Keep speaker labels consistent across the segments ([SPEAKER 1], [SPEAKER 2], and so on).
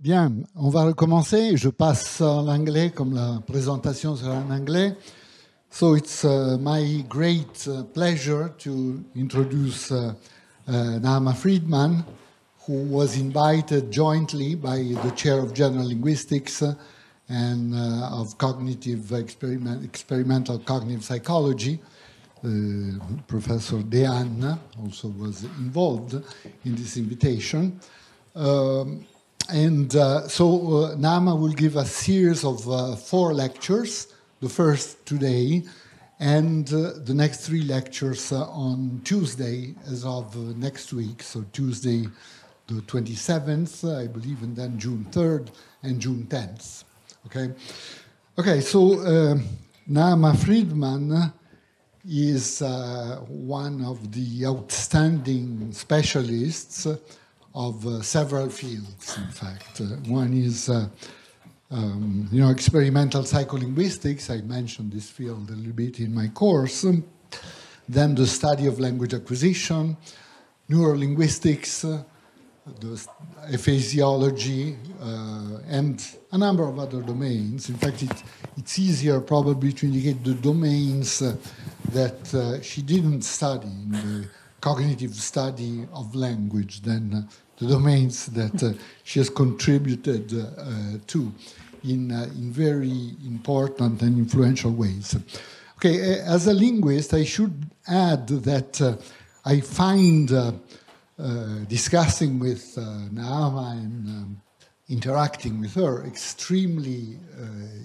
[SPEAKER 1] Bien, on va recommencer. Je passe en anglais comme la présentation sera en anglais. So it's my great pleasure to introduce Naama Friedmann, who was invited jointly by the chair of general linguistics and of cognitive experimental cognitive psychology. Professor Deanne also was involved in this invitation. So Naama will give a series of 4 lectures, the first today, and the next 3 lectures on Tuesday as of next week, so Tuesday the 27th, I believe, and then June 3rd and June 10th. Okay, so Naama Friedmann is one of the outstanding specialists of several fields, in fact. One is, experimental psycholinguistics. I mentioned this field a little bit in my course. Then the study of language acquisition, neurolinguistics, the ephesiology, and a number of other domains. In fact, it's easier probably to indicate the domains that she didn't study in the cognitive study of language than the domains that she has contributed to in very important and influential ways. Okay, as a linguist, I should add that I find discussing with Naama and interacting with her extremely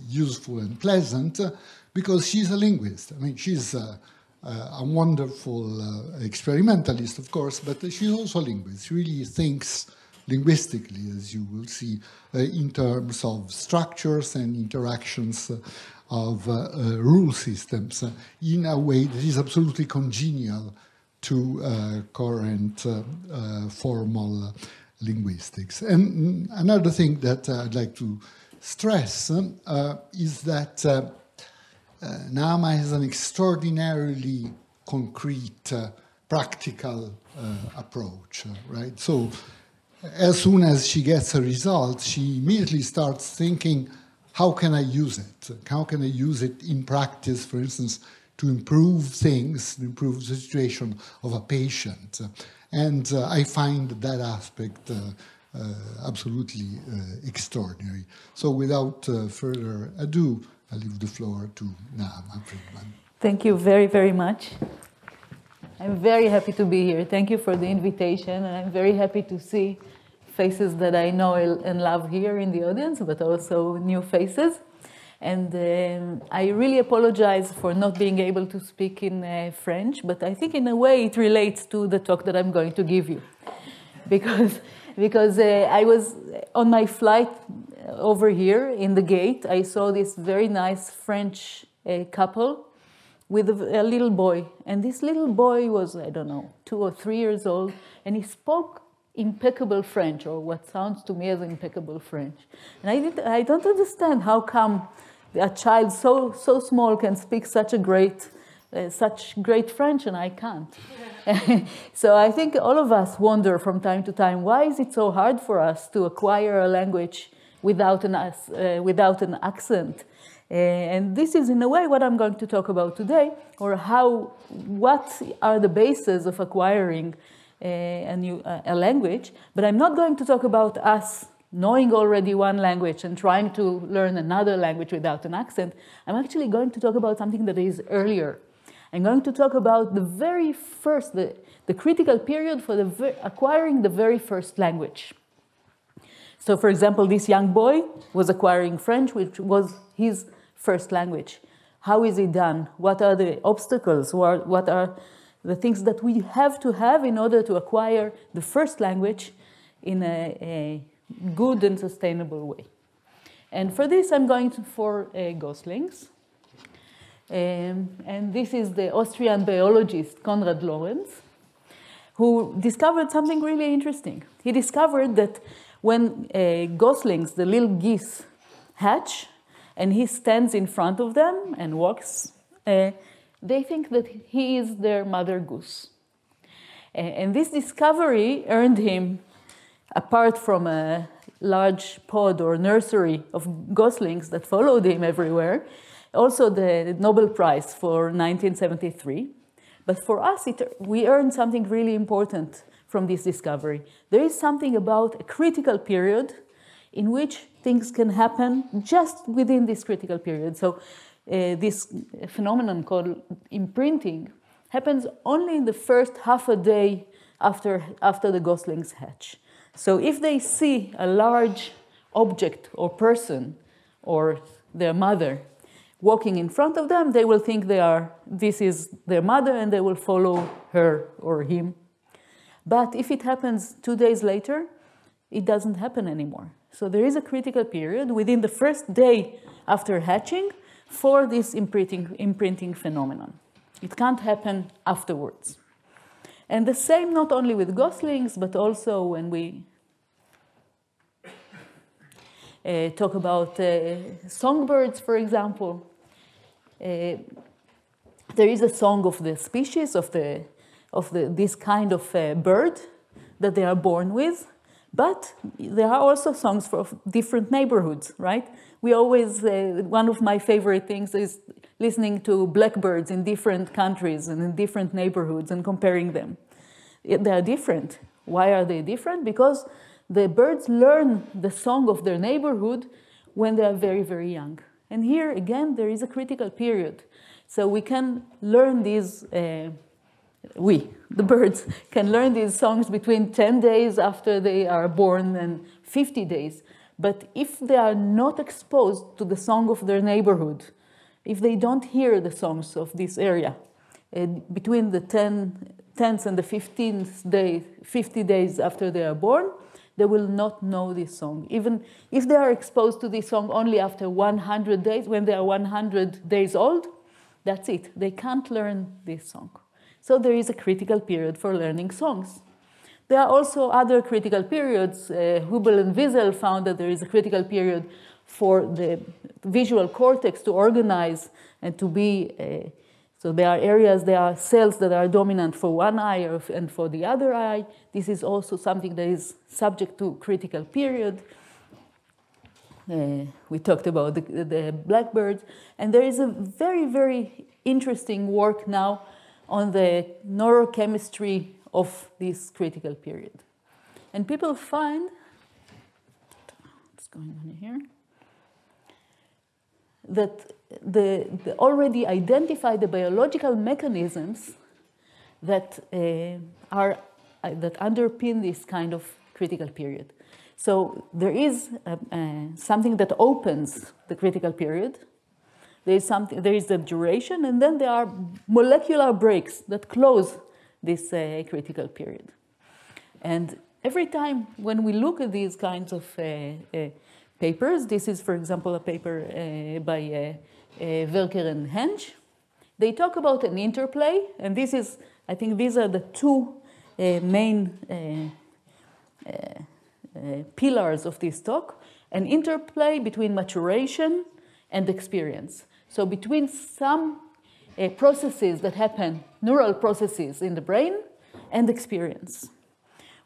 [SPEAKER 1] useful and pleasant because she's a linguist. I mean, she's a wonderful experimentalist, of course, but she's also a linguist. She really thinks linguistically, as you will see, in terms of structures and interactions of rule systems in a way that is absolutely congenial to current formal linguistics. And another thing that I'd like to stress is that Naama has an extraordinarily concrete, practical approach, right? So as soon as she gets a result, she immediately starts thinking, how can I use it? How can I use it in practice, for instance, to improve things, to improve the situation of a patient? And I find that aspect absolutely extraordinary. So without further ado, I leave the floor to Naama Friedmann.
[SPEAKER 2] Thank you very, very much. I'm very happy to be here. Thank you for the invitation. And I'm very happy to see faces that I know and love here in the audience, but also new faces. And I really apologize for not being able to speak in French, but I think in a way it relates to the talk that I'm going to give you. Because I was on my flight over here in the gate, I saw this very nice French couple with a little boy. And this little boy was, I don't know, 2 or 3 years old, and he spoke impeccable French, or what sounds to me as impeccable French. And I don't understand how come a child so small can speak such great French and I can't. So I think all of us wonder from time to time, why is it so hard for us to acquire a language without an accent? And this is in a way what I'm going to talk about today, or what are the bases of acquiring a language. But I'm not going to talk about us knowing already one language and trying to learn another language without an accent. I'm actually going to talk about something that is earlier. I'm going to talk about the very first, the critical period for acquiring the very first language. So, for example, this young boy was acquiring French, which was his first language. How is it done? What are the obstacles? What are the things that we have to have in order to acquire the first language in a good and sustainable way? And for this, I'm going for Goslings. And this is the Austrian biologist Konrad Lorenz, who discovered something really interesting. He discovered that when goslings, the little geese, hatch, and he stands in front of them and walks, they think that he is their mother goose. And this discovery earned him, apart from a large pod or nursery of goslings that followed him everywhere. Also the Nobel Prize for 1973. But for us, we earned something really important from this discovery. There is something about a critical period in which things can happen just within this critical period. So this phenomenon called imprinting happens only in the first half a day after the goslings hatch. So if they see a large object or person or their mother walking in front of them, they will think this is their mother and they will follow her or him. But if it happens 2 days later, it doesn't happen anymore. So there is a critical period within the first day after hatching for this imprinting phenomenon. It can't happen afterwards. And the same not only with goslings, but also when we talk about songbirds, for example. There is a song of the species, of this kind of bird that they are born with, but there are also songs for different neighborhoods, right? We always, one of my favorite things is listening to blackbirds in different countries and in different neighborhoods and comparing them. They are different. Why are they different? Because the birds learn the song of their neighborhood when they are very, very young. And here, again, there is a critical period. So we can learn these, the birds, can learn these songs between 10 days after they are born and 50 days. But if they are not exposed to the song of their neighborhood, if they don't hear the songs of this area, between the 10th and the 15th day, 50 days after they are born, they will not know this song. Even if they are exposed to this song only after 100 days, when they are 100 days old, that's it. They can't learn this song. So there is a critical period for learning songs. There are also other critical periods. Hubel and Wiesel found that there is a critical period for the visual cortex to organize and to be, so there are areas, there are cells that are dominant for one eye and for the other eye. This is also something that is subject to critical period. We talked about the blackbirds. And there is a very, very interesting work now on the neurochemistry of this critical period. And people find, what's going on here, that they already identify the biological mechanisms that that underpin this kind of critical period. So there is something that opens the critical period. There is the duration, and then there are molecular breaks that close this critical period. And every time when we look at these kinds of papers, this is, for example, a paper by Werker and Hensch, they talk about an interplay, and this is, I think these are the two main pillars of this talk, an interplay between maturation and experience. So between some processes that happen, neural processes in the brain, and experience.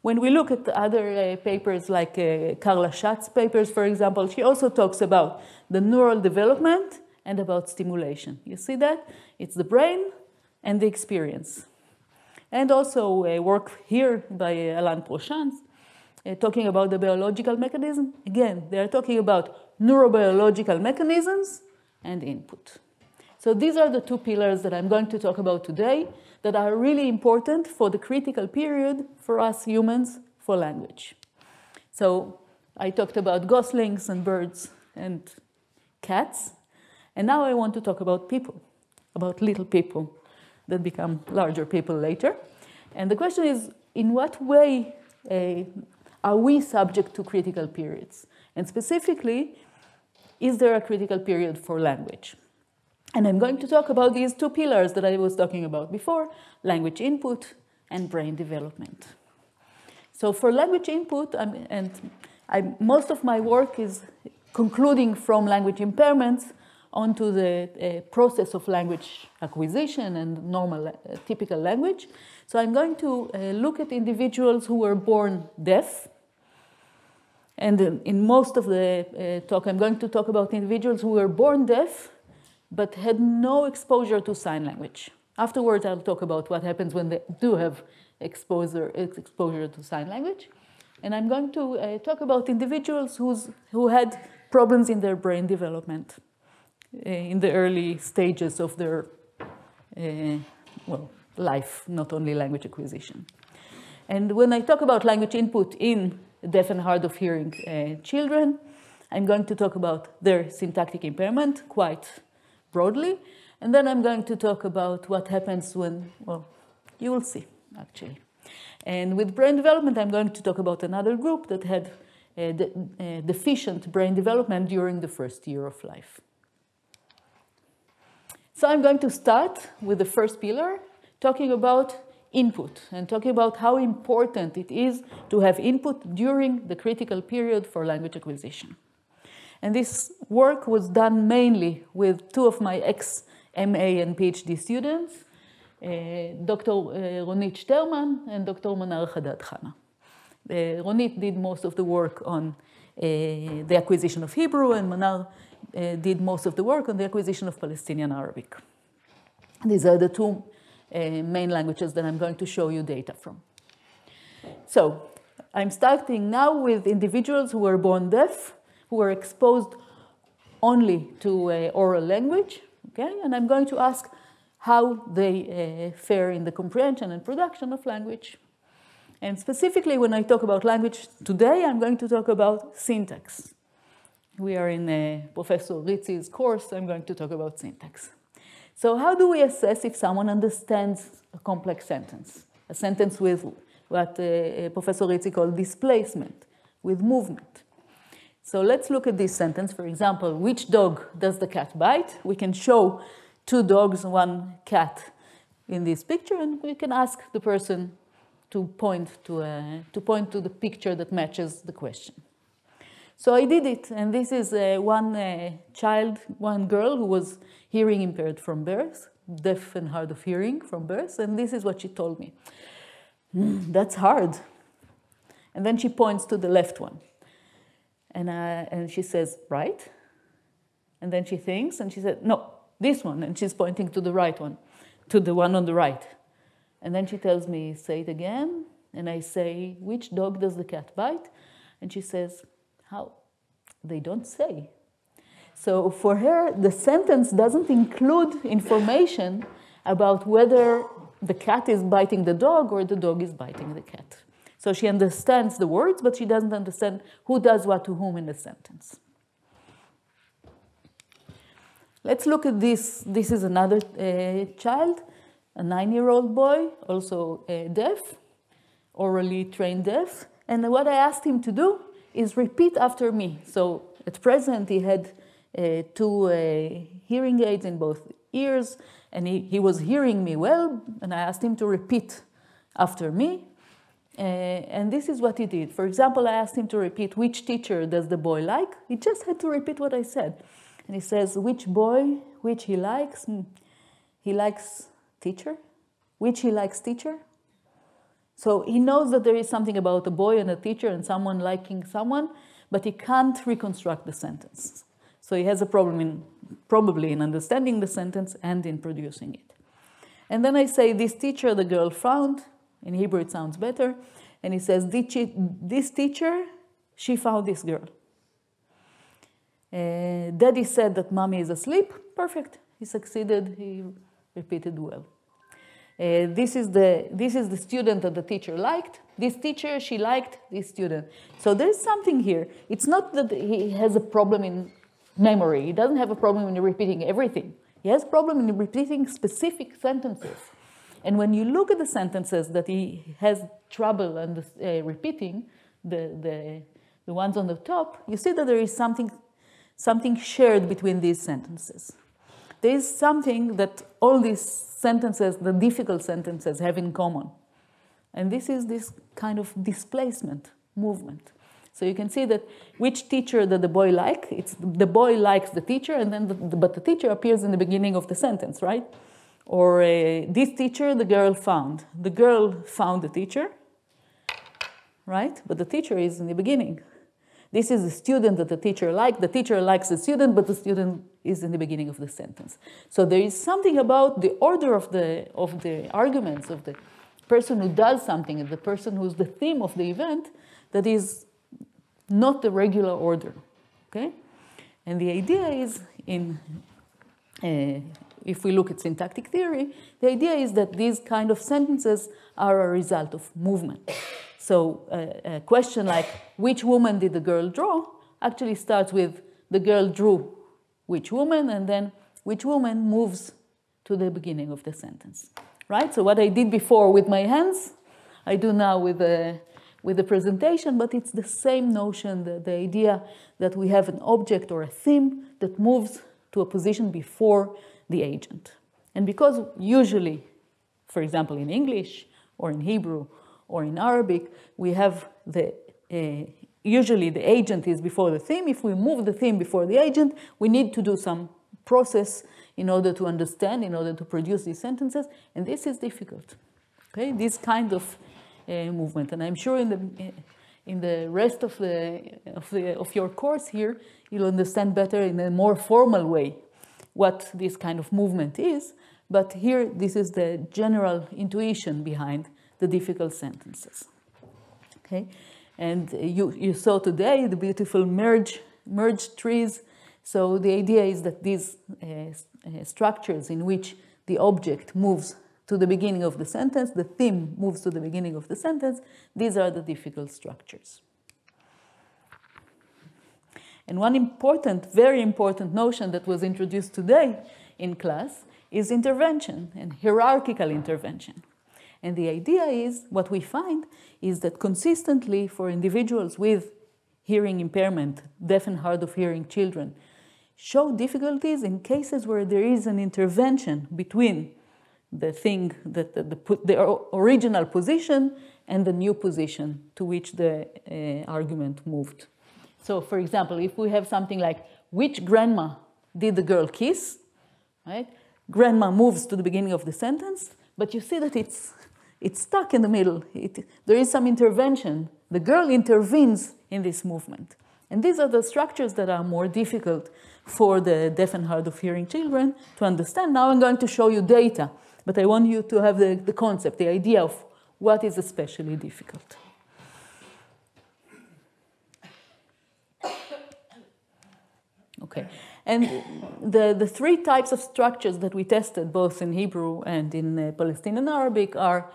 [SPEAKER 2] When we look at other papers like Carla Schatz's papers, for example, she also talks about the neural development and about stimulation. You see that? It's the brain and the experience. And also work here by Alain Prochans, talking about the biological mechanism. Again, they are talking about neurobiological mechanisms and input. So these are the two pillars that I'm going to talk about today that are really important for the critical period for us humans for language. So I talked about goslings and birds and cats, and now I want to talk about people, about little people that become larger people later. And the question is, in what way are we subject to critical periods? And specifically, is there a critical period for language? And I'm going to talk about these two pillars that I was talking about before, language input and brain development. So for language input, most of my work is concluding from language impairments onto the process of language acquisition and normal, typical language. So I'm going to look at individuals who were born deaf And in most of the talk, I'm going to talk about individuals who were born deaf, but had no exposure to sign language. Afterwards, I'll talk about what happens when they do have exposure to sign language. And I'm going to talk about individuals who had problems in their brain development in the early stages of their life, not only language acquisition. And when I talk about language input in deaf and hard of hearing children, I'm going to talk about their syntactic impairment quite broadly. And then I'm going to talk about what happens when, well, you will see, actually. And with brain development, I'm going to talk about another group that had deficient brain development during the first year of life. So I'm going to start with the first pillar, talking about input and talking about how important it is to have input during the critical period for language acquisition. And this work was done mainly with two of my ex-MA and PhD students, Dr. Ronit Sterman and Dr. Manar Haddad Khana. Ronit did most of the work on the acquisition of Hebrew, and Manar did most of the work on the acquisition of Palestinian Arabic. These are the two main languages that I'm going to show you data from. So I'm starting now with individuals who were born deaf, who were exposed only to oral language, okay? And I'm going to ask how they fare in the comprehension and production of language. And specifically, when I talk about language today, I'm going to talk about syntax. We are in Professor Rizzi's course. I'm going to talk about syntax. So how do we assess if someone understands a complex sentence? A sentence with what Professor Rizzi called displacement, with movement. So let's look at this sentence. For example, which dog does the cat bite? We can show two dogs, one cat in this picture, and we can ask the person to point to the picture that matches the question. So I did it, and this is one girl who was hearing impaired from birth, deaf and hard of hearing from birth, and this is what she told me. That's hard. And then she points to the left one. And she says, right? And then she thinks, and she said, no, this one. And she's pointing to the right one, to the one on the right. And then she tells me, say it again. And I say, which dog does the cat bite? And she says, how? They don't say. So for her, the sentence doesn't include information about whether the cat is biting the dog or the dog is biting the cat. So she understands the words, but she doesn't understand who does what to whom in the sentence. Let's look at this. This is another child, a 9-year-old boy, also deaf, orally trained deaf. And what I asked him to do is repeat after me. So at present, he had two hearing aids in both ears, and he was hearing me well, and I asked him to repeat after me. And this is what he did. For example, I asked him to repeat, which teacher does the boy like? He just had to repeat what I said. And he says, which boy, which he likes? He likes teacher. Which he likes teacher? So he knows that there is something about a boy and a teacher and someone liking someone, but he can't reconstruct the sentence. So he has a problem probably in understanding the sentence and in producing it. And then I say, this teacher the girl found. In Hebrew, it sounds better. And he says, this teacher, she found this girl. Daddy said that mommy is asleep. Perfect. He succeeded. He repeated well. This is the student that the teacher liked. This teacher, she liked this student. So there's something here. It's not that he has a problem in memory. He doesn't have a problem in repeating everything. He has a problem in repeating specific sentences. And when you look at the sentences that he has trouble repeating, the ones on the top, you see that there is something shared between these sentences. There is something that all these sentences, the difficult sentences, have in common. And this is this kind of displacement, movement. So you can see that which teacher that the boy likes, it's the boy likes the teacher, and then but the teacher appears in the beginning of the sentence, right? Or this teacher the girl found. The girl found the teacher, right? But the teacher is in the beginning. This is the student that the teacher likes. The teacher likes the student, but the student is in the beginning of the sentence. So there is something about the order of the arguments of the person who does something and the person who's the theme of the event that is not the regular order. Okay? And the idea is if we look at syntactic theory, the idea is that these kind of sentences are a result of movement. So a question like, which woman did the girl draw, actually starts with the girl drew which woman, and then which woman moves to the beginning of the sentence, right? So what I did before with my hands, I do now with the presentation, but it's the same notion, the idea that we have an object or a theme that moves to a position before the agent. And because usually, for example, in English or in Hebrew or in Arabic, we have usually the agent is before the theme. If we move the theme before the agent, we need to do some process in order to understand, in order to produce these sentences, and this is difficult. Okay, this kind of movement, and I'm sure in the rest of your course here, you'll understand better in a more formal way what this kind of movement is. But here, this is the general intuition behind the difficult sentences. Okay, and you saw today the beautiful merged trees. So the idea is that these structures in which the object moves to the beginning of the sentence, the theme moves to the beginning of the sentence, these are the difficult structures. And one important, very important notion that was introduced today in class is intervention and hierarchical intervention. And the idea is, what we find is that consistently for individuals with hearing impairment, deaf and hard of hearing children, show difficulties in cases where there is an intervention between the thing, that the original position and the new position to which the argument moved. So, for example, if we have something like, which grandma did the girl kiss? Right? Grandma moves to the beginning of the sentence, but you see that it's stuck in the middle. There is some intervention. The girl intervenes in this movement. And these are the structures that are more difficult for the deaf and hard of hearing children to understand. Now I'm going to show you data, but I want you to have the concept, the idea of what is especially difficult. Okay, and the three types of structures that we tested, both in Hebrew and in Palestinian Arabic, are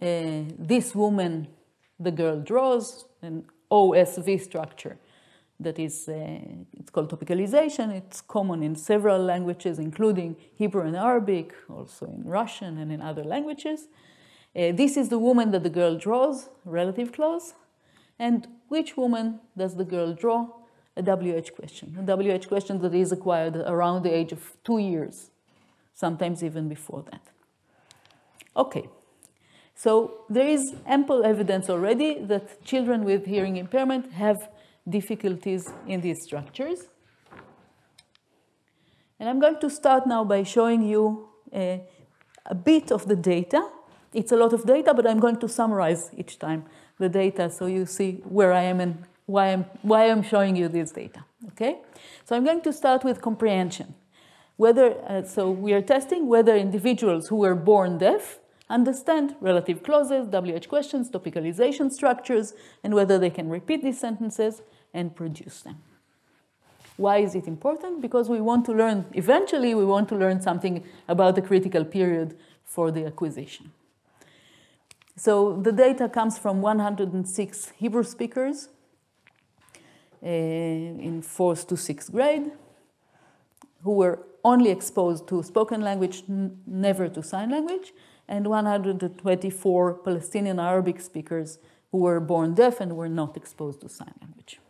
[SPEAKER 2] this woman, the girl draws, an OSV structure. That is, it's called topicalization. It's common in several languages, including Hebrew and Arabic, also in Russian and in other languages. This is the woman that the girl draws, relative clause. And which woman does the girl draw? A WH question. A WH question that is acquired around the age of 2 years, sometimes even before that. Okay. So there is ample evidence already that children with hearing impairment have difficulties in these structures. And I'm going to start now by showing you a bit of the data. It's a lot of data, but I'm going to summarize each time the data so you see where I am and why I'm showing you this data. Okay? So I'm going to start with comprehension. So we are testing whether individuals who were born deaf understand relative clauses, WH questions, topicalization structures, and whether they can repeat these sentences and produce them. Why is it important? Because we want to learn, eventually we want to learn something about the critical period for the acquisition. So the data comes from 106 Hebrew speakers in 4th to 6th grade who were only exposed to spoken language, never to sign language, and 124 Palestinian Arabic speakers who were born deaf and were not exposed to sign language.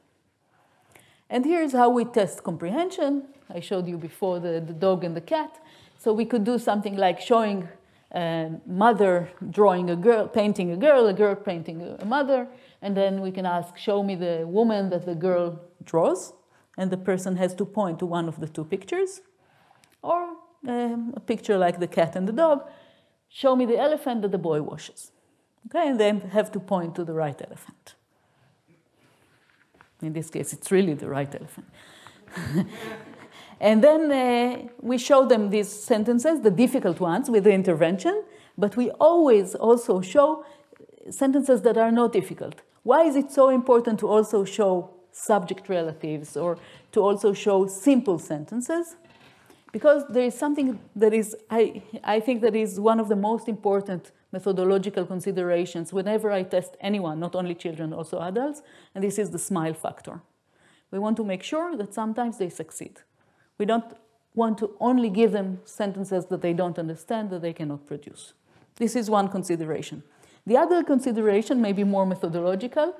[SPEAKER 2] And here's how we test comprehension. I showed you before the dog and the cat. So we could do something like showing a mother drawing a girl, painting a girl painting a mother, and then we can ask, show me the woman that the girl draws, and the person has to point to one of the two pictures, or a picture like the cat and the dog, show me the elephant that the boy washes. Okay, and then have to point to the right elephant. In this case, it's really the right elephant. And then we show them these sentences, the difficult ones, with the intervention, but we always also show sentences that are not difficult. Why is it so important to also show subject relatives or to also show simple sentences? Because there is something that is, I think that is one of the most important methodological considerations whenever I test anyone, not only children, also adults, and this is the smile factor. We want to make sure that sometimes they succeed. We don't want to only give them sentences that they don't understand, that they cannot produce. This is one consideration. The other consideration, maybe more methodological,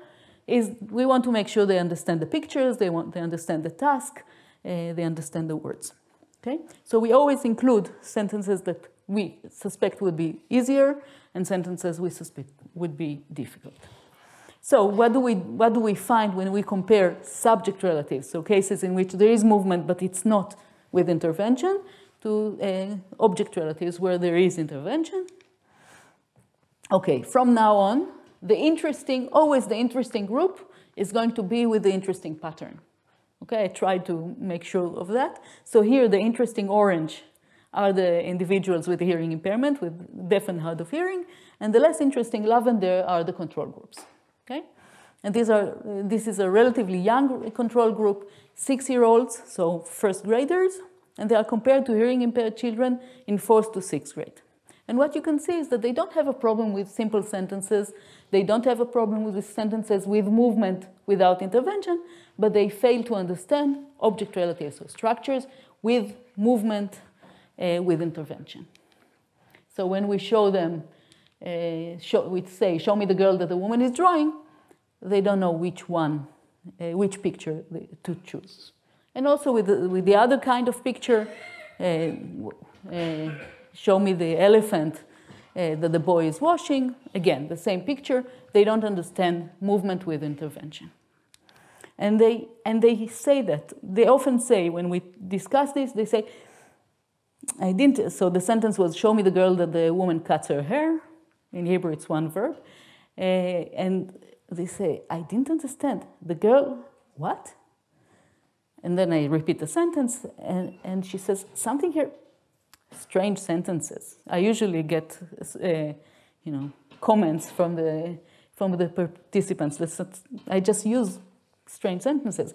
[SPEAKER 2] is we want to make sure they understand the pictures, they understand the task, they understand the words. Okay? So we always include sentences that we suspect would be easier and sentences we suspect would be difficult. So what do we find when we compare subject relatives, so cases in which there is movement but it's not with intervention, to object relatives where there is intervention? Okay, from now on, always the interesting group is going to be with the interesting pattern. Okay, I tried to make sure of that. So here, the interesting orange are the individuals with hearing impairment, with deaf and hard of hearing, and the less interesting lavender are the control groups. Okay, and this is a relatively young control group, 6-year-olds, so first graders, and they are compared to hearing impaired children in 4th to 6th grade. And what you can see is that they don't have a problem with simple sentences. They don't have a problem with sentences with movement without intervention, but they fail to understand object relatives, so structures with movement with intervention. So when we show them, we say, show me the girl that the woman is drawing, they don't know which picture to choose. And also with the other kind of picture, show me the elephant that the boy is washing. Again, the same picture. They don't understand movement with intervention. And they say that. They often say, when we discuss this, they say, I didn't. So the sentence was, show me the girl that the woman cuts her hair. In Hebrew, it's one verb. And they say, I didn't understand. The girl, what? And then I repeat the sentence, and she says, something here. Strange sentences. I usually get, comments from the participants. I just use strange sentences.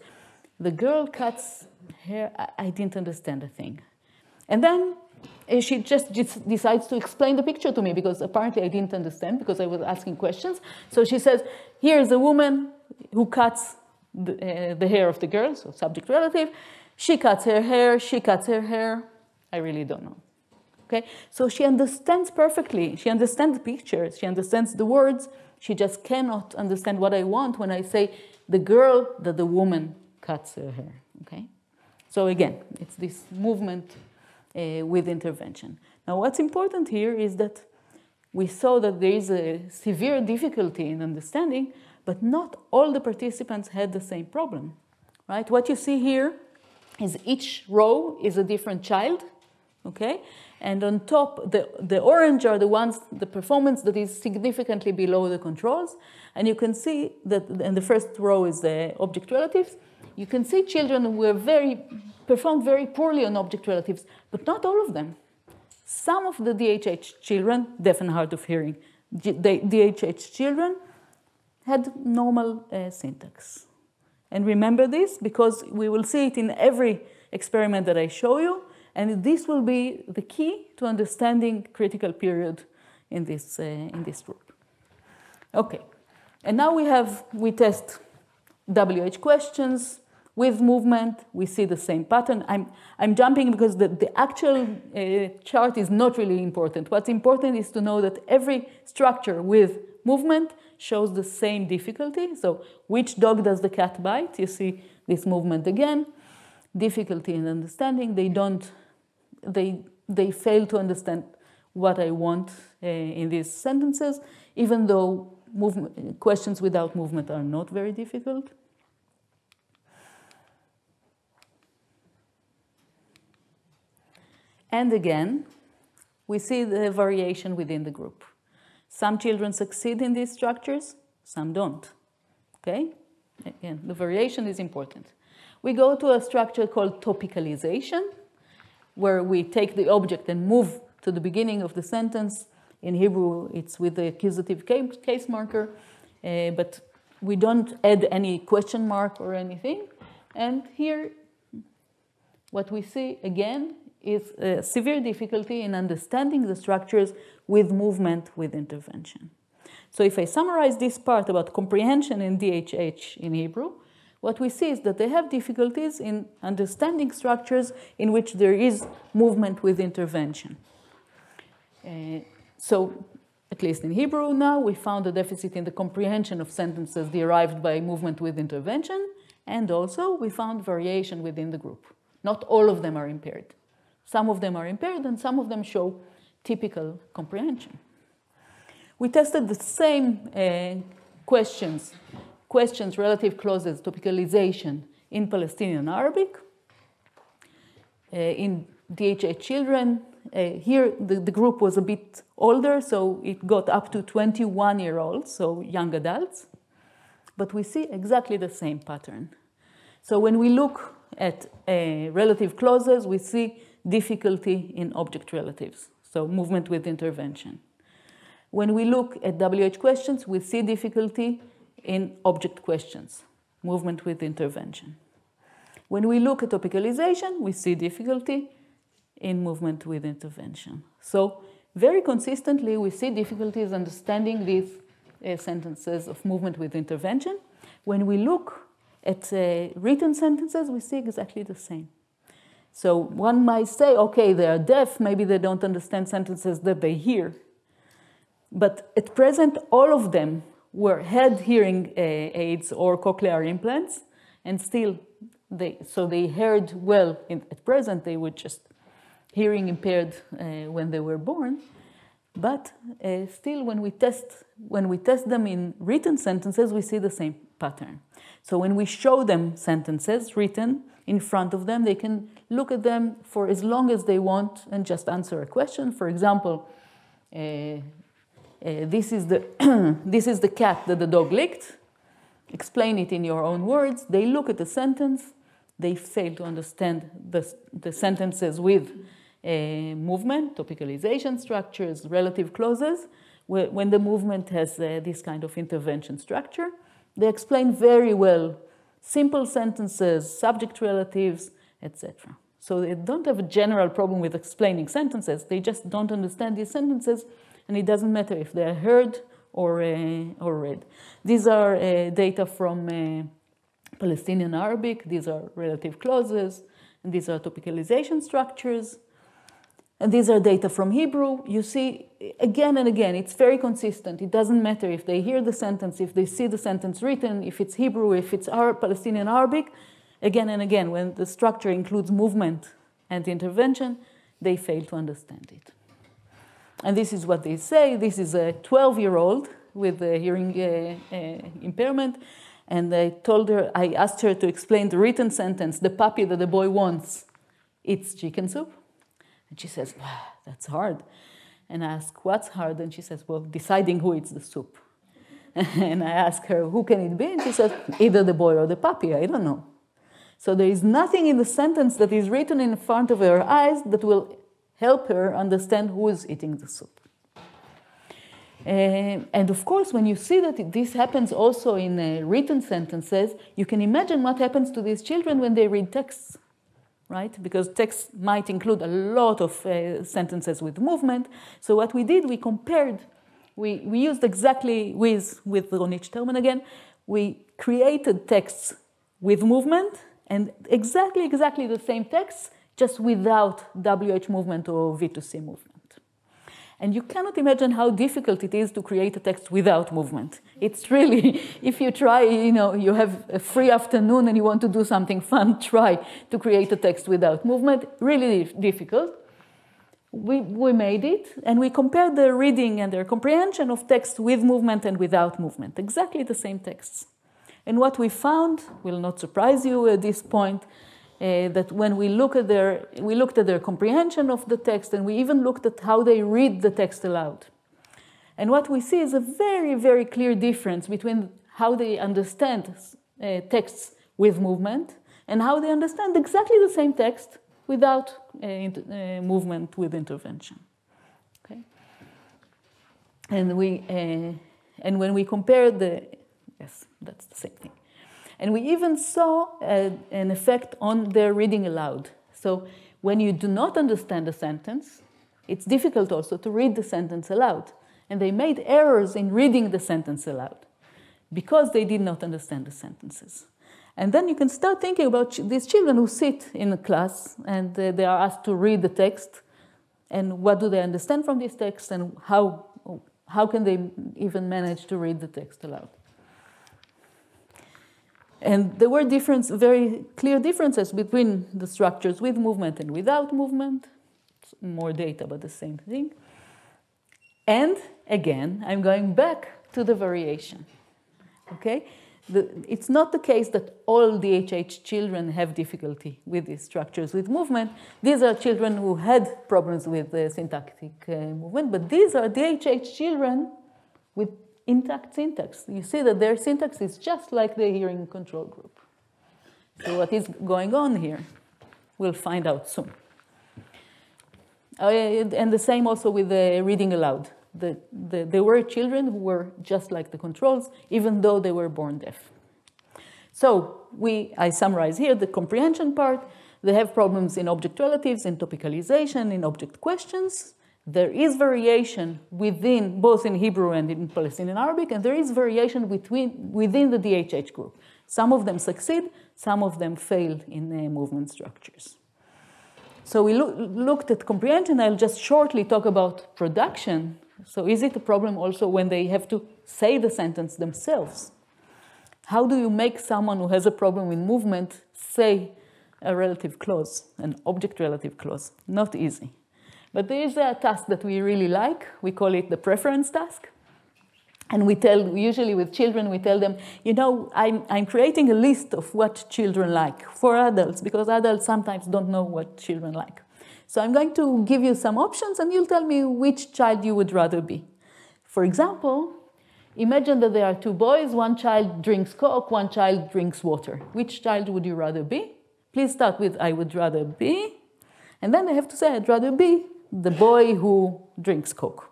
[SPEAKER 2] The girl cuts hair. I didn't understand a thing. And then she just decides to explain the picture to me because apparently I didn't understand because I was asking questions. So she says, here is a woman who cuts the hair of the girl, so subject relative. She cuts her hair. She cuts her hair. I really don't know. Okay, so she understands perfectly. She understands the pictures. She understands the words. She just cannot understand what I want when I say the girl that the woman cuts her hair. Okay, so again, it's this movement with intervention. Now, what's important here is that we saw that there is a severe difficulty in understanding, but not all the participants had the same problem. Right? What you see here is each row is a different child. Okay, and on top, the orange are the ones, the performance that is significantly below the controls. And you can see that, and the first row is the object relatives. You can see children who performed very poorly on object relatives, but not all of them. Some of the DHH children, deaf and hard of hearing, DHH children had normal syntax. And remember this because we will see it in every experiment that I show you. And this will be the key to understanding critical period in this group. Okay, and now we test WH questions with movement. We see the same pattern. I'm jumping because the actual chart is not really important. What's important is to know that every structure with movement shows the same difficulty. So which dog does the cat bite? You see this movement again. Difficulty in understanding. They fail to understand what I want in these sentences, even though questions without movement are not very difficult. And again, we see the variation within the group. Some children succeed in these structures, some don't. Okay? Again, the variation is important. We go to a structure called topicalization, where we take the object and move to the beginning of the sentence. In Hebrew, it's with the accusative case marker, but we don't add any question mark or anything. And here, what we see, again, is a severe difficulty in understanding the structures with movement with intervention. So if I summarize this part about comprehension in DHH in Hebrew, what we see is that they have difficulties in understanding structures in which there is movement with intervention. So, at least in Hebrew now, we found a deficit in the comprehension of sentences derived by movement with intervention, and also we found variation within the group. Not all of them are impaired. Some of them are impaired, and some of them show typical comprehension. We tested the same questions, relative clauses, topicalization in Palestinian Arabic. In DHH children, here the group was a bit older, so it got up to 21-year-olds, so young adults. But we see exactly the same pattern. So when we look at relative clauses, we see difficulty in object relatives, so movement with intervention. When we look at WH questions, we see difficulty in object questions, movement with intervention. When we look at topicalization, we see difficulty in movement with intervention. So very consistently, we see difficulties understanding these sentences of movement with intervention. When we look at written sentences, we see exactly the same. So one might say, okay, they are deaf, maybe they don't understand sentences that they hear. But at present, all of them had hearing aids or cochlear implants, and still, they heard well. At present, they were just hearing impaired when they were born. But still, when we test them in written sentences, we see the same pattern. So when we show them sentences written in front of them, they can look at them for as long as they want and just answer a question. For example, this is the cat that the dog licked. Explain it in your own words. They look at the sentence. They fail to understand the sentences with movement, topicalization structures, relative clauses. When the movement has this kind of intervention structure, they explain very well simple sentences, subject relatives, etc. So they don't have a general problem with explaining sentences. They just don't understand these sentences, and it doesn't matter if they're heard or read. These are data from Palestinian Arabic. These are relative clauses, and these are topicalization structures. And these are data from Hebrew. You see, again and again, it's very consistent. It doesn't matter if they hear the sentence, if they see the sentence written, if it's Hebrew, if it's Palestinian Arabic. Again and again, when the structure includes movement and intervention, they fail to understand it. And this is what they say. This is a 12-year-old with a hearing impairment. And I asked her to explain the written sentence, the puppy that the boy wants, eats chicken soup. And she says, that's hard. And I ask, what's hard? And she says, well, deciding who eats the soup. And I ask her, who can it be? And she says, either the boy or the puppy, I don't know. So there is nothing in the sentence that is written in front of her eyes that will help her understand who is eating the soup. And of course, when you see that this happens also in written sentences, you can imagine what happens to these children when they read texts, right? Because text might include a lot of sentences with movement. So what we did, we compared, we used exactly with Ronit Terman again, we created texts with movement and exactly the same texts, just without WH movement or V2C movement. And you cannot imagine how difficult it is to create a text without movement. It's really, if you try, you have a free afternoon and you want to do something fun, try to create a text without movement. Really difficult. We made it, and we compared their reading and their comprehension of text with movement and without movement. Exactly the same texts. And what we found will not surprise you at this point, that when we looked at their comprehension of the text, and we even looked at how they read the text aloud. And what we see is a very, very clear difference between how they understand texts with movement, and how they understand exactly the same text without movement with intervention. Okay? And when we compare yes, that's the same thing. And we even saw an effect on their reading aloud. So when you do not understand a sentence, it's difficult also to read the sentence aloud. And they made errors in reading the sentence aloud because they did not understand the sentences. And then you can start thinking about these children who sit in a class and they are asked to read the text, and what do they understand from this text, and how can they even manage to read the text aloud. And there were very clear differences between the structures with movement and without movement. More data, but the same thing. And again, I'm going back to the variation. Okay? It's not the case that all DHH children have difficulty with these structures with movement. These are children who had problems with syntactic movement, but these are DHH children with intact syntax. You see that their syntax is just like the hearing control group. So what is going on here? We'll find out soon. And the same also with the reading aloud. There were children who were just like the controls, even though they were born deaf. So I summarize here the comprehension part. They have problems in object relatives, in topicalization, in object questions. There is variation within, both in Hebrew and in Palestinian Arabic, and there is variation within the DHH group. Some of them succeed, some of them fail in movement structures. So we looked at comprehension. I'll just shortly talk about production. So is it a problem also when they have to say the sentence themselves? How do you make someone who has a problem with movement say a relative clause, an object relative clause? Not easy. But there is a task that we really like. We call it the preference task. And usually with children, we tell them, I'm creating a list of what children like for adults, because adults sometimes don't know what children like. So I'm going to give you some options, and you'll tell me which child you would rather be. For example, imagine that there are two boys. One child drinks Coke, one child drinks water. Which child would you rather be? Please start with I would rather be. And then they have to say I'd rather be the boy who drinks Coke.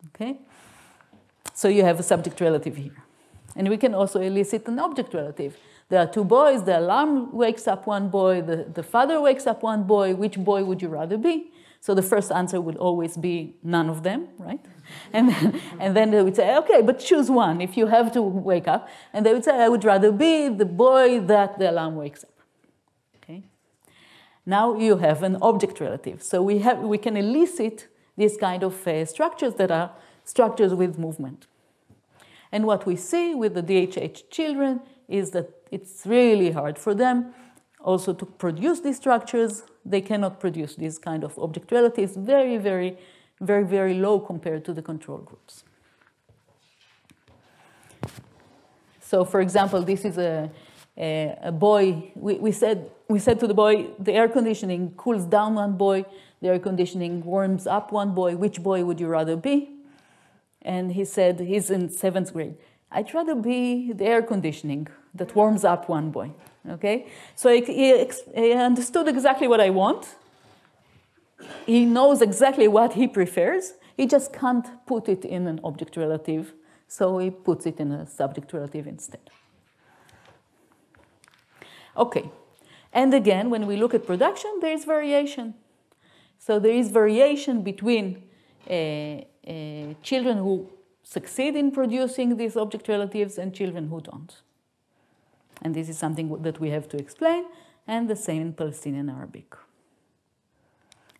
[SPEAKER 2] Okay? So you have a subject relative here. And we can also elicit an object relative. There are two boys, the alarm wakes up one boy, the father wakes up one boy. Which boy would you rather be? So the first answer would always be none of them, right? And then they would say, okay, but choose one if you have to wake up. And they would say, I would rather be the boy that the alarm wakes up. Okay? Now you have an object relative. So we can elicit these kind of structures that are structures with movement. And what we see with the DHH children is that it's really hard for them also to produce these structures. They cannot produce these kind of object relatives, very, very, very, very low compared to the control groups. So for example, this is a boy. We said to the boy, the air conditioning cools down one boy, the air conditioning warms up one boy. Which boy would you rather be? And he said, he's in 7th grade. I'd rather be the air conditioning that warms up one boy. Okay? So he understood exactly what I want. He knows exactly what he prefers. He just can't put it in an object relative. So he puts it in a subject relative instead. Okay. And again, when we look at production, there is variation. So there is variation between children who succeed in producing these object relatives and children who don't. And this is something that we have to explain, and the same in Palestinian Arabic.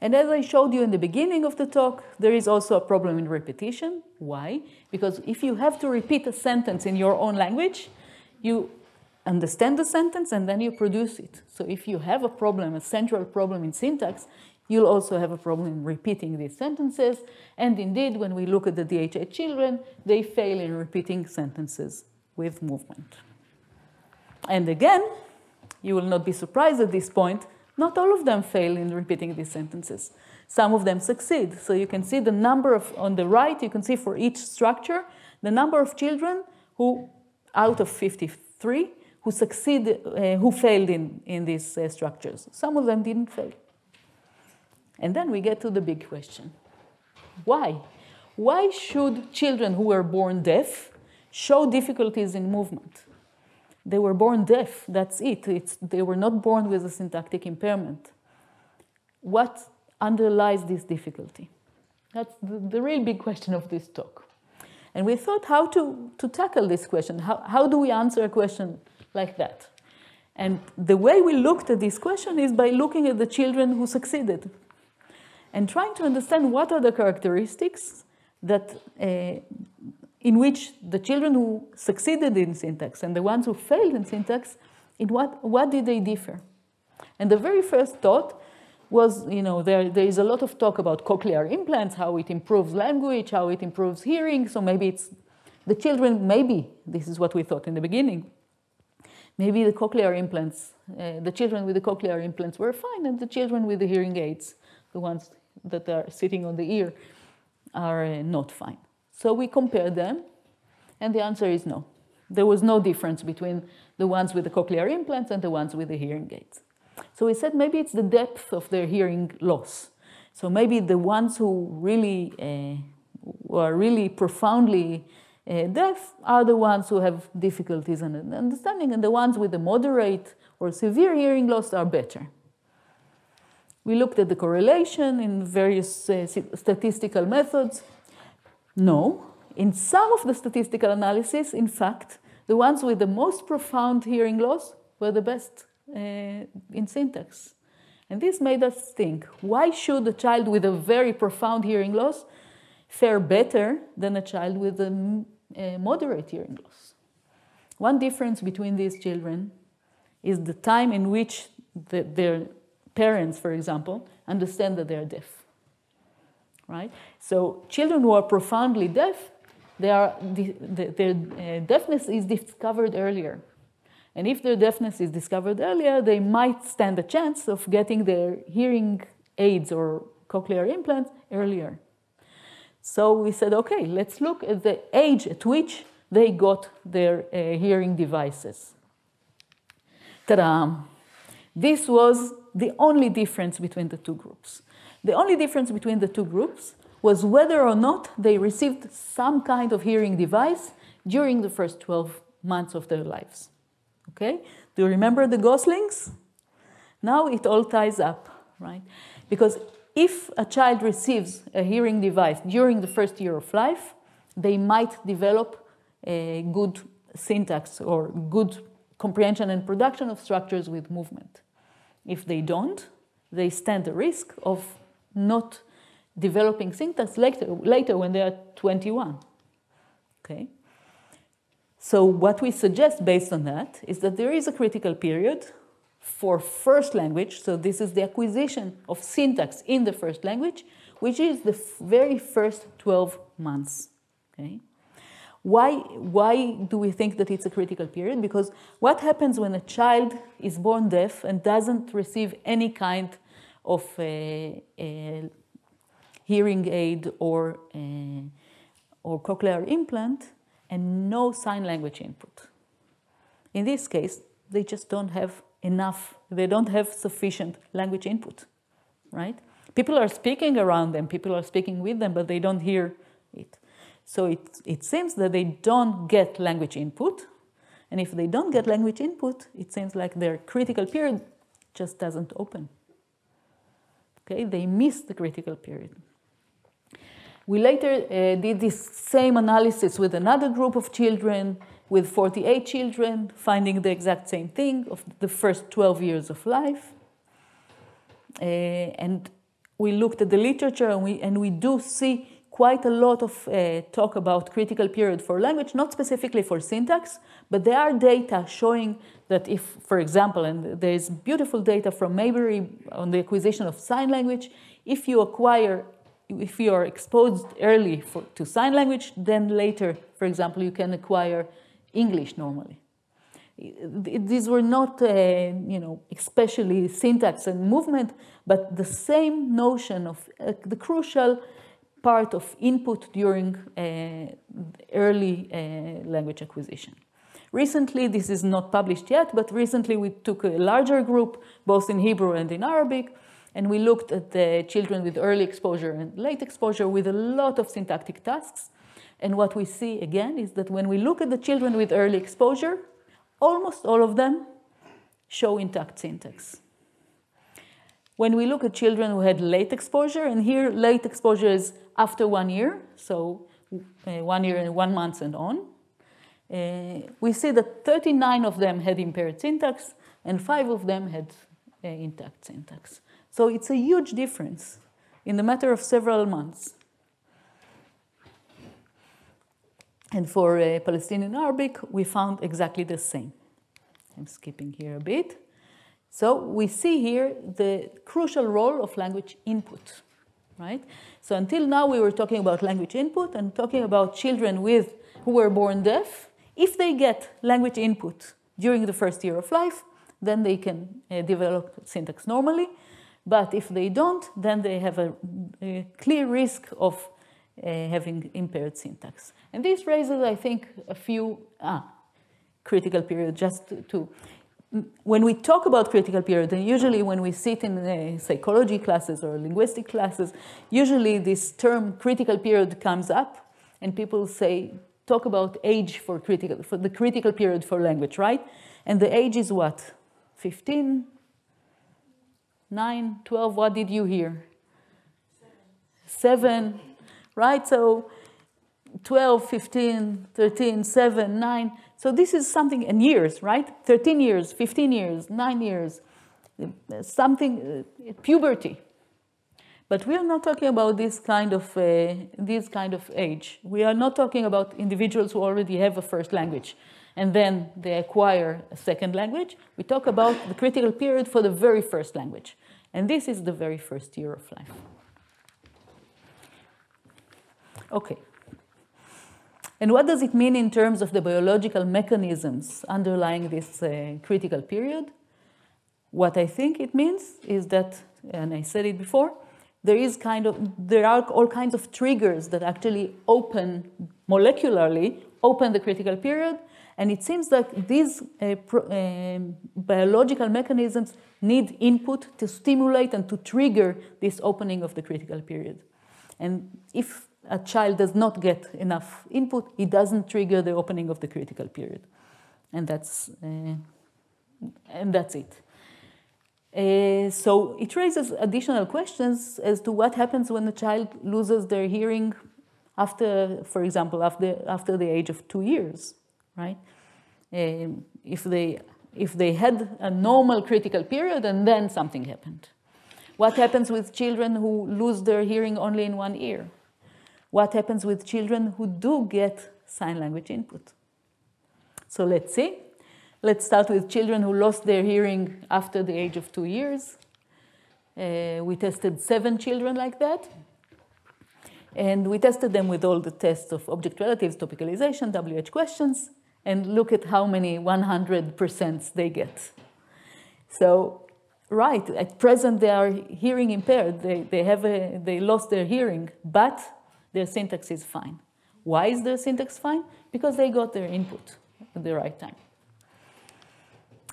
[SPEAKER 2] And as I showed you in the beginning of the talk, there is also a problem in repetition. Why? Because if you have to repeat a sentence in your own language, you understand the sentence and then you produce it. So if you have a problem, a central problem in syntax, you'll also have a problem in repeating these sentences. And indeed, when we look at the DHH children, they fail in repeating sentences with movement. And again, you will not be surprised at this point, not all of them fail in repeating these sentences. Some of them succeed. So you can see the number of, on the right, you can see for each structure, the number of children who, out of 53, who failed in these structures. Some of them didn't fail. And then we get to the big question. Why? Why should children who were born deaf show difficulties in movement? They were born deaf, that's it. They were not born with a syntactic impairment. What underlies this difficulty? That's the real big question of this talk. And we thought how to tackle this question. How do we answer a question like that? And the way we looked at this question is by looking at the children who succeeded and trying to understand what are the characteristics that in which the children who succeeded in syntax and the ones who failed in syntax, in what did they differ? And the very first thought was, there is a lot of talk about cochlear implants, how it improves language, how it improves hearing. So maybe it's the children, maybe this is what we thought in the beginning. Maybe the cochlear implants, the children with the cochlear implants were fine, and the children with the hearing aids, the ones that are sitting on the ear, are not fine. So we compared them, and the answer is no. There was no difference between the ones with the cochlear implants and the ones with the hearing aids. So we said maybe it's the depth of their hearing loss. So maybe the ones who really are really profoundly deaf are the ones who have difficulties in understanding, and the ones with the moderate or severe hearing loss are better. We looked at the correlation in various statistical methods. No. In some of the statistical analysis, in fact, the ones with the most profound hearing loss were the best in syntax. And this made us think, why should a child with a very profound hearing loss fare better than a child with a moderate hearing loss? One difference between these children is the time in which their parents, for example, understand that they're deaf. Right? So children who are profoundly deaf, their deafness is discovered earlier. And if their deafness is discovered earlier, they might stand a chance of getting their hearing aids or cochlear implants earlier. So we said, okay, let's look at the age at which they got their hearing devices. Ta-da! This was the only difference between the two groups. The only difference between the two groups was whether or not they received some kind of hearing device during the first 12 months of their lives. Okay? Do you remember the goslings? Now it all ties up, right? Because if a child receives a hearing device during the first year of life, they might develop a good syntax or good comprehension and production of structures with movement. If they don't, they stand the risk of not developing syntax later when they are 21. Okay? So what we suggest based on that is that there is a critical period for first language. So this is the acquisition of syntax in the first language, which is the very first 12 months. Okay? Why do we think that it's a critical period? Because what happens when a child is born deaf and doesn't receive any kind of hearing aid or cochlear implant and no sign language input? In this case, they just don't have enough, they don't have sufficient language input, right? People are speaking around them, people are speaking with them, but they don't hear it. So it seems that they don't get language input. And if they don't get language input, it seems like their critical period just doesn't open. Okay, they miss the critical period. We later did this same analysis with another group of children, with 48 children, finding the exact same thing of the first 12 years of life. And we looked at the literature, and we do see quite a lot of talk about critical period for language, not specifically for syntax, but there are data showing that if, for example, and there is beautiful data from Maybury on the acquisition of sign language, if you are exposed early to sign language, then later, for example, you can acquire English normally. These were not, especially syntax and movement, but the same notion of the crucial part of input during early language acquisition. Recently, this is not published yet, but recently we took a larger group, both in Hebrew and in Arabic, and we looked at the children with early exposure and late exposure with a lot of syntactic tasks. And what we see again is that when we look at the children with early exposure, almost all of them show intact syntax. When we look at children who had late exposure, and here late exposure is after 1 year, so 1 year and 1 month and on, we see that 39 of them had impaired syntax and 5 of them had intact syntax. So it's a huge difference in the matter of several months. And for Palestinian Arabic, we found exactly the same. I'm skipping here a bit. So we see here the crucial role of language input, right? So until now we were talking about language input and talking about children who were born deaf. If they get language input during the first year of life, then they can develop syntax normally. But if they don't, then they have a clear risk of having impaired syntax. And this raises, I think, a few critical period, just to when we talk about critical period, and usually when we sit in psychology classes or linguistic classes, usually this term critical period comes up, and people say, talk about age for the critical period for language, right? And the age is what? 15, 9, 12, what did you hear? 7, right? So 12, 15, 13, 7, 9. So this is something in years, right? 13 years, 15 years, 9 years, something, puberty. But we are not talking about this kind of age. We are not talking about individuals who already have a first language and then they acquire a second language. We talk about the critical period for the very first language. And this is the very first year of life. Okay. And what does it mean in terms of the biological mechanisms underlying this critical period? What I think it means is that, and I said it before, there are all kinds of triggers that actually molecularly open the critical period. And it seems that these biological mechanisms need input to stimulate and to trigger this opening of the critical period. And if a child does not get enough input, it doesn't trigger the opening of the critical period. And that's it. So it raises additional questions as to what happens when a child loses their hearing after, for example, after the age of 2 years, right? If they had a normal critical period and then something happened. What happens with children who lose their hearing only in 1 ear? What happens with children who do get sign language input? So let's see. Let's start with children who lost their hearing after the age of 2 years. We tested 7 children like that. And we tested them with all the tests of object relatives, topicalization, WH questions, and look at how many 100% they get. So, right, at present they are hearing impaired. They lost their hearing, but their syntax is fine. Why is their syntax fine? Because they got their input at the right time.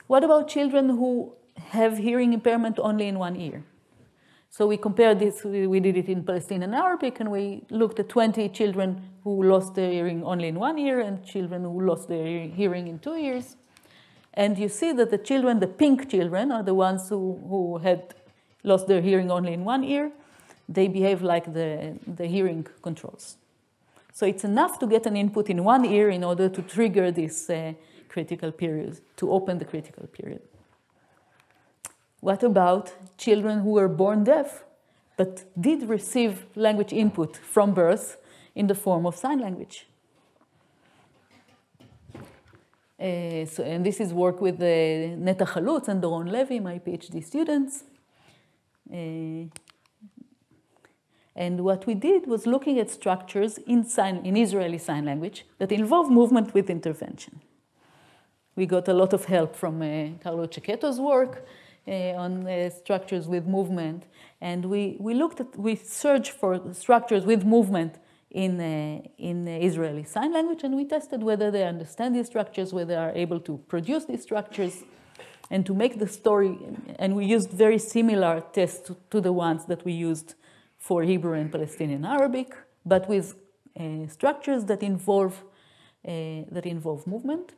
[SPEAKER 2] What about children who have hearing impairment only in 1 ear? So we compared this, we did it in Palestinian Arabic, and we looked at 20 children who lost their hearing only in 1 ear and children who lost their hearing in 2 ears. And you see that the children, the pink children, are the ones who had lost their hearing only in 1 ear. They behave like the hearing controls. So it's enough to get an input in 1 ear in order to trigger this critical period, to open the critical period. What about children who were born deaf, but did receive language input from birth in the form of sign language? And this is work with Neta Chalutz and Doron Levy, my PhD students. And what we did was looking at structures in Israeli Sign Language that involve movement with intervention. We got a lot of help from Carlo Cecchetto's work on structures with movement. And we searched for structures with movement in Israeli Sign Language, and we tested whether they understand these structures, whether they are able to produce these structures, and to make the story. And we used very similar tests to the ones that we used for Hebrew and Palestinian Arabic, but with structures that involve movement.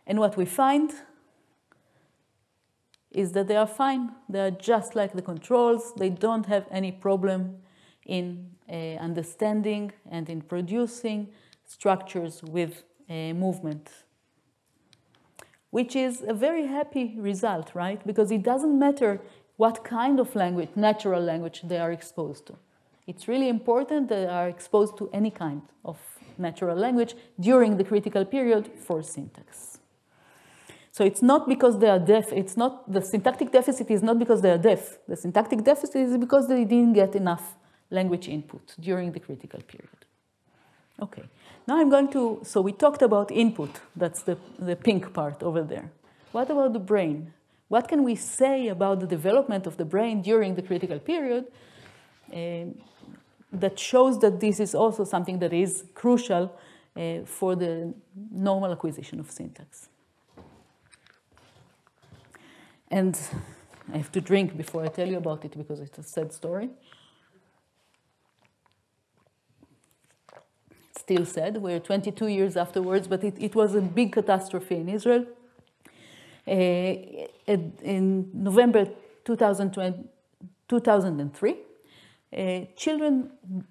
[SPEAKER 2] And what we find is that they are fine. They are just like the controls. They don't have any problem in understanding and in producing structures with movement, which is a very happy result, right? Because it doesn't matter what kind of language, natural language, they are exposed to. It's really important that they are exposed to any kind of natural language during the critical period for syntax. So it's not because they are deaf. It's not, the syntactic deficit is not because they are deaf. The syntactic deficit is because they didn't get enough language input during the critical period. Okay, now I'm going to, so we talked about input. That's the pink part over there. What about the brain? What can we say about the development of the brain during the critical period that shows that this is also something that is crucial for the normal acquisition of syntax? And I have to drink before I tell you about it because it's a sad story. It's still sad. We're 22 years afterwards, but it was a big catastrophe in Israel. In November 2003,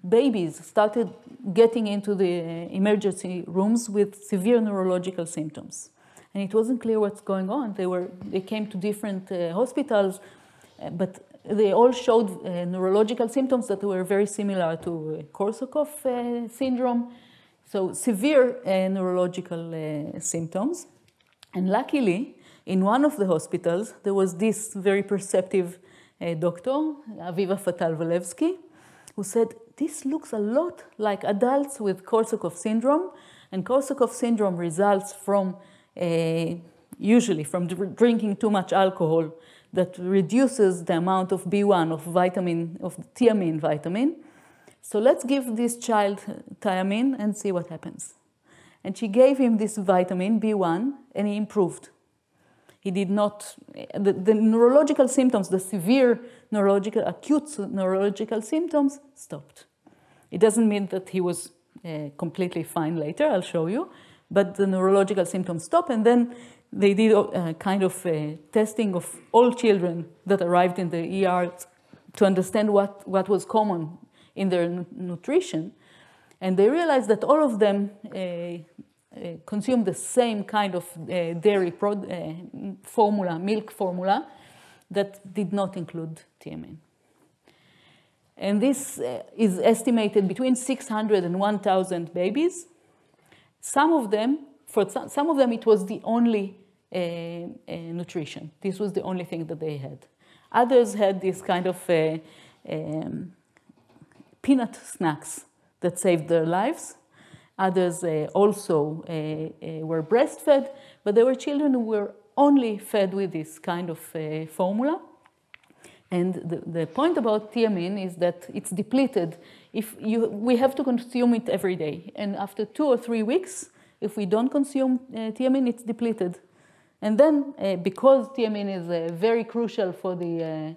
[SPEAKER 2] babies started getting into the emergency rooms with severe neurological symptoms. And it wasn't clear what's going on. They came to different hospitals, but they all showed neurological symptoms that were very similar to Korsakoff syndrome. So severe neurological symptoms. And luckily, in one of the hospitals, there was this very perceptive doctor, Aviv Fatal-Walewski, who said, this looks a lot like adults with Korsakoff syndrome. And Korsakoff syndrome results from usually from drinking too much alcohol that reduces the amount of B1 of thiamine vitamin. So let's give this child thiamine and see what happens. And she gave him this vitamin B1 and he improved. He did not, the neurological symptoms, the severe neurological, acute neurological symptoms stopped. It doesn't mean that he was completely fine later, I'll show you. But the neurological symptoms stop, and then they did a kind of testing of all children that arrived in the ER to understand what was common in their nutrition. And they realized that all of them consumed the same kind of dairy formula, milk formula, that did not include thiamine. And this is estimated between 600 and 1,000 babies. Some of them, for some of them, it was the only nutrition. This was the only thing that they had. Others had this kind of peanut snacks that saved their lives. Others also were breastfed, but there were children who were only fed with this kind of formula. And the point about thiamine is that it's depleted. We have to consume it every day. And after 2 or 3 weeks, if we don't consume thiamine, it's depleted. And then, because thiamine is very crucial for the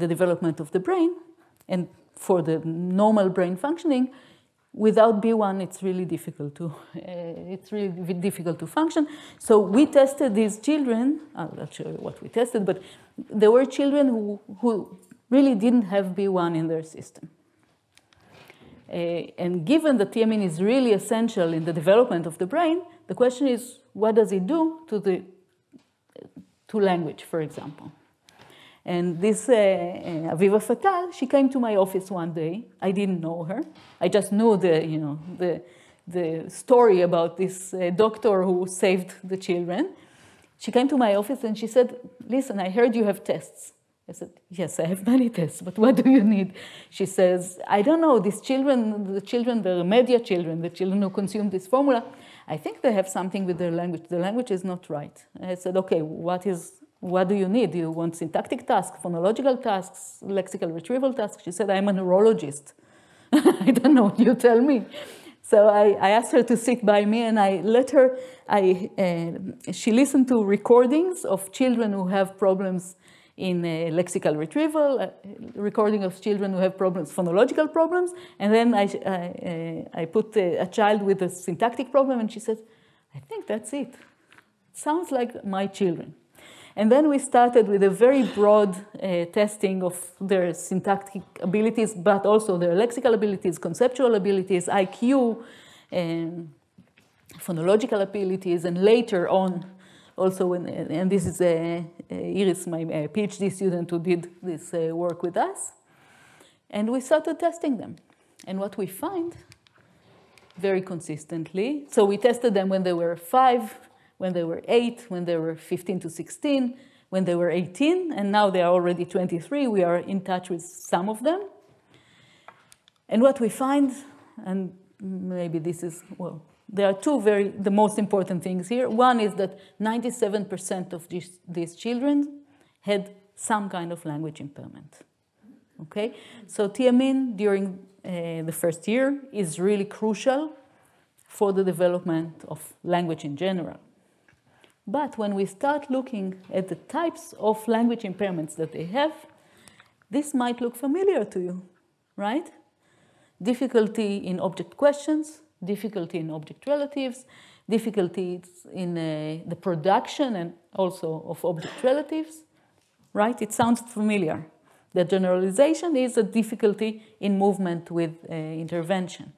[SPEAKER 2] development of the brain and for the normal brain functioning, without B1, it's really difficult to function. So we tested these children. I'm not sure what we tested, but there were children who really didn't have B1 in their system. And given that thiamine is really essential in the development of the brain, the question is, what does it do to language, for example? And this Aviva Fatal, she came to my office one day. I didn't know her. I just knew the story about this doctor who saved the children. She came to my office and she said, listen, I heard you have tests. I said, yes, I have many tests, but what do you need? She says, I don't know, these children, the media children, the children who consume this formula, I think they have something with their language. The language is not right. I said, okay, what is what do you need? Do you want syntactic tasks, phonological tasks, lexical retrieval tasks? She said, I'm a neurologist. I don't know, you tell me. So I asked her to sit by me, and I let her, she listened to recordings of children who have problems in lexical retrieval, recording of children who have problems, phonological problems, and then I put a child with a syntactic problem, and she said, I think that's it. Sounds like my children. And then we started with a very broad testing of their syntactic abilities, but also their lexical abilities, conceptual abilities, IQ, phonological abilities, and later on, also, and this is Iris, my PhD student who did this work with us. And we started testing them. And what we find very consistently, so we tested them when they were 5, when they were 8, when they were 15 to 16, when they were 18, and now they are already 23. We are in touch with some of them. And what we find, and maybe this is, well, there are the most important things here. One is that 97% of these children had some kind of language impairment. Okay? So TMIN during the first year is really crucial for the development of language in general. But when we start looking at the types of language impairments that they have, this might look familiar to you, right? Difficulty in object questions, difficulty in object relatives, difficulties in the production and also of object relatives, right? It sounds familiar. The generalization is a difficulty in movement with intervention.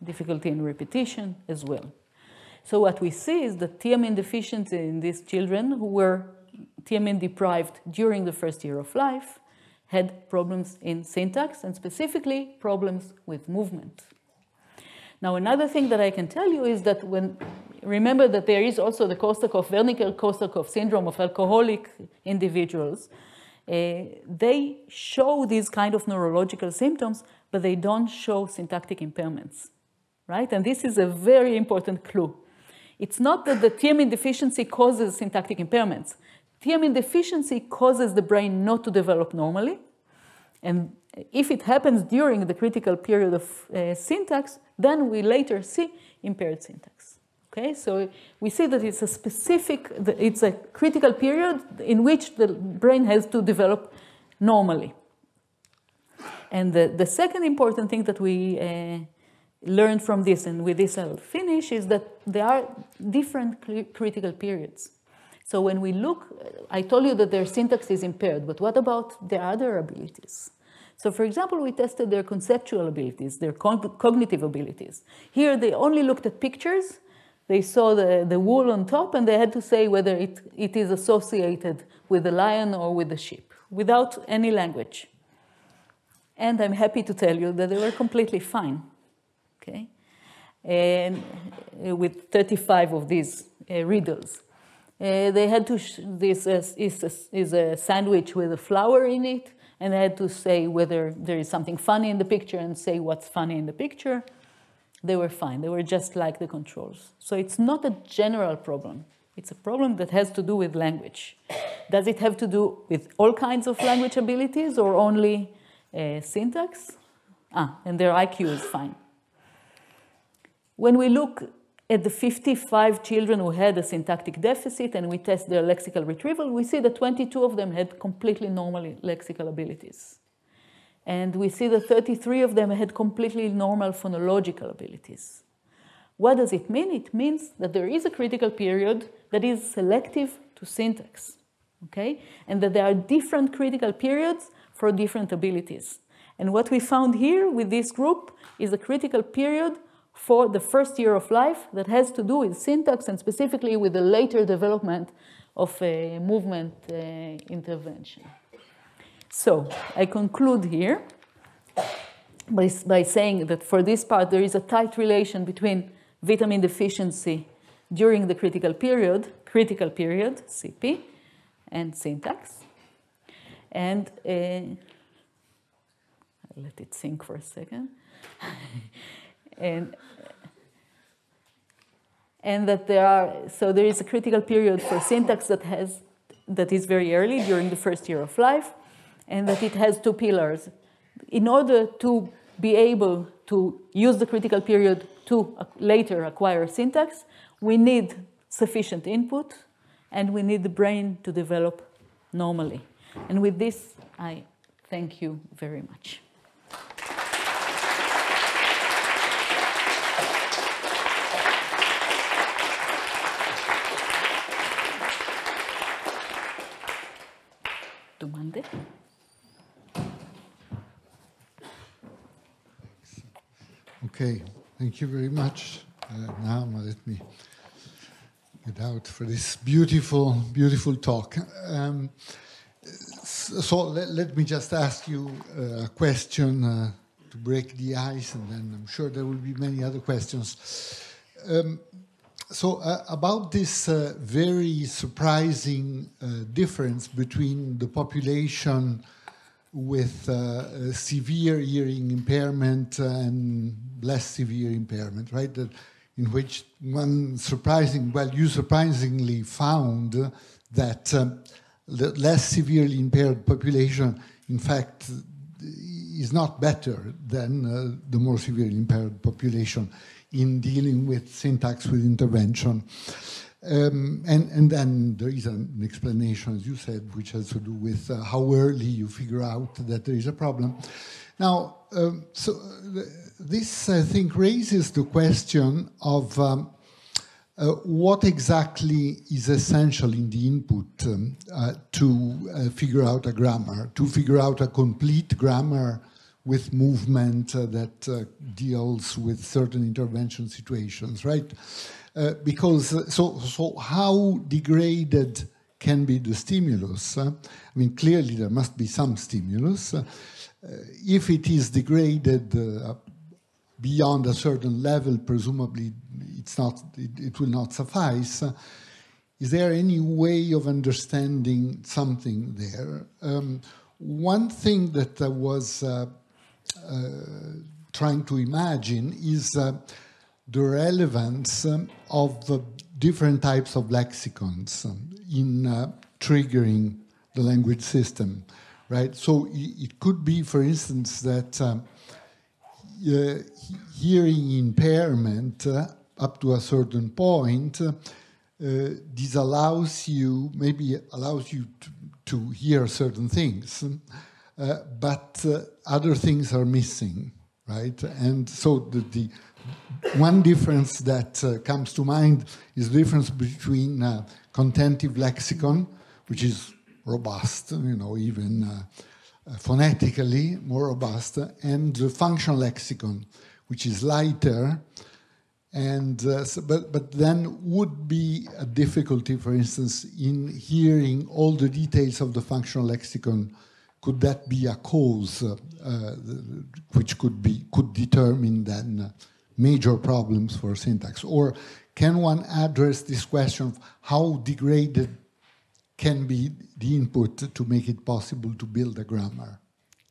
[SPEAKER 2] Difficulty in repetition as well. So what we see is that TMIN deficiency in these children who were TMIN deprived during the first year of life had problems in syntax and specifically problems with movement. Now, another thing that I can tell you is that remember that there is also the Wernicke-Korsakoff syndrome of alcoholic individuals. They show these kind of neurological symptoms, but they don't show syntactic impairments, right? And this is a very important clue. It's not that the TMIN deficiency causes syntactic impairments. TMIN deficiency causes the brain not to develop normally. And if it happens during the critical period of syntax, then we later see impaired syntax. Okay, so we see that it's it's a critical period in which the brain has to develop normally. And the second important thing that we learned from this, and with this I'll finish, is that there are different critical periods. So when we look, I told you that their syntax is impaired, but what about their other abilities? So for example, we tested their conceptual abilities, their cognitive abilities. Here they only looked at pictures. They saw the wool on top, and they had to say whether it is associated with the lion or with the sheep, without any language. And I'm happy to tell you that they were completely fine, okay? And with 35 of these riddles. They had to, this is a sandwich with a flower in it, and they had to say whether there is something funny in the picture and say what's funny in the picture. They were fine. They were just like the controls. So it's not a general problem. It's a problem that has to do with language. Does it have to do with all kinds of language abilities or only syntax? And their IQ is fine. When we look at the 55 children who had a syntactic deficit and we test their lexical retrieval, we see that 22 of them had completely normal lexical abilities. And we see that 33 of them had completely normal phonological abilities. What does it mean? It means that there is a critical period that is selective to syntax, okay? And that there are different critical periods for different abilities. And what we found here with this group is a critical period for the first year of life that has to do with syntax and specifically with the later development of movement intervention. So I conclude here by saying that for this part there is a tight relation between vitamin deficiency during the critical period, CP, and syntax. And I'll let it sink for a second. And and that there is a critical period for syntax that is very early during the first year of life, and that it has two pillars. In order to be able to use the critical period to later acquire syntax, we need sufficient input, and we need the brain to develop normally. And with this, I thank you very much. Domande?
[SPEAKER 1] Okay, thank you very much. Naama, let me get out for this beautiful, beautiful talk. So let me just ask you a question to break the ice, and then I'm sure there will be many other questions. About this very surprising difference between the population with severe hearing impairment and less severe impairment, right? In which you surprisingly found that the less severely impaired population, in fact, is not better than the more severely impaired population in dealing with syntax with intervention. And then there is an explanation, as you said, which has to do with how early you figure out that there is a problem. Now, this, I think, raises the question of what exactly is essential in the input to figure out a grammar, to figure out a complete grammar with movement that deals with certain intervention situations, right? Because so how degraded can be the stimulus? I mean, clearly there must be some stimulus. If it is degraded beyond a certain level, presumably it will not suffice. Is there any way of understanding something there? One thing that I was trying to imagine is the relevance of different types of lexicons in triggering the language system, right? So it could be, for instance, that hearing impairment up to a certain point allows you to hear certain things, but other things are missing, right? And so the one difference that comes to mind is the difference between contentive lexicon, which is robust, even phonetically more robust, and the functional lexicon, which is lighter, and but then would be a difficulty, for instance, in hearing all the details of the functional lexicon. Could that be a cause which could determine then major problems for syntax? Or can one address this question of how degraded can be the input to make it possible to build a grammar,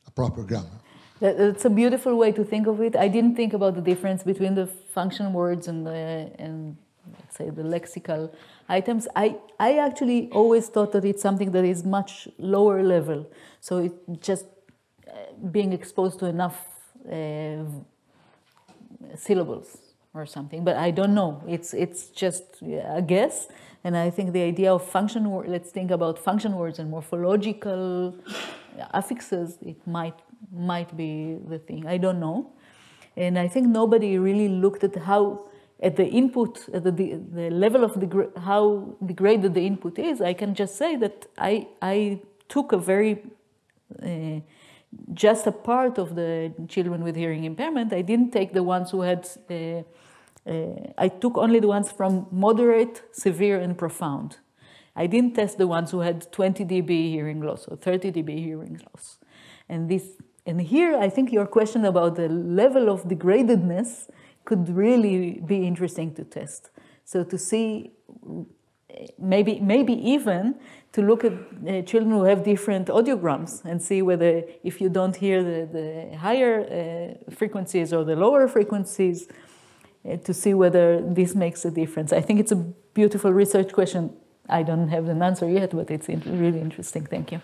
[SPEAKER 1] a proper grammar?
[SPEAKER 2] That's a beautiful way to think of it. I didn't think about the difference between the function words and let's say the lexical items. I actually always thought that it's something that is much lower level. So it's just being exposed to enough syllables or something. But I don't know. It's just a guess. And I think the idea of function words, let's think about function words and morphological affixes, it might be the thing. I don't know. And I think nobody really looked at at the input, at the level of how degraded the input is. I can just say that I took a very, just a part of the children with hearing impairment. I didn't take the ones who had, I took only the ones from moderate, severe, and profound. I didn't test the ones who had 20 dB hearing loss or 30 dB hearing loss. And here, I think your question about the level of degradedness could really be interesting to test. So to see, maybe even to look at children who have different audiograms and see whether if you don't hear the higher frequencies or the lower frequencies, to see whether this makes a difference. I think it's a beautiful research question. I don't have an answer yet, but it's really interesting. Thank you.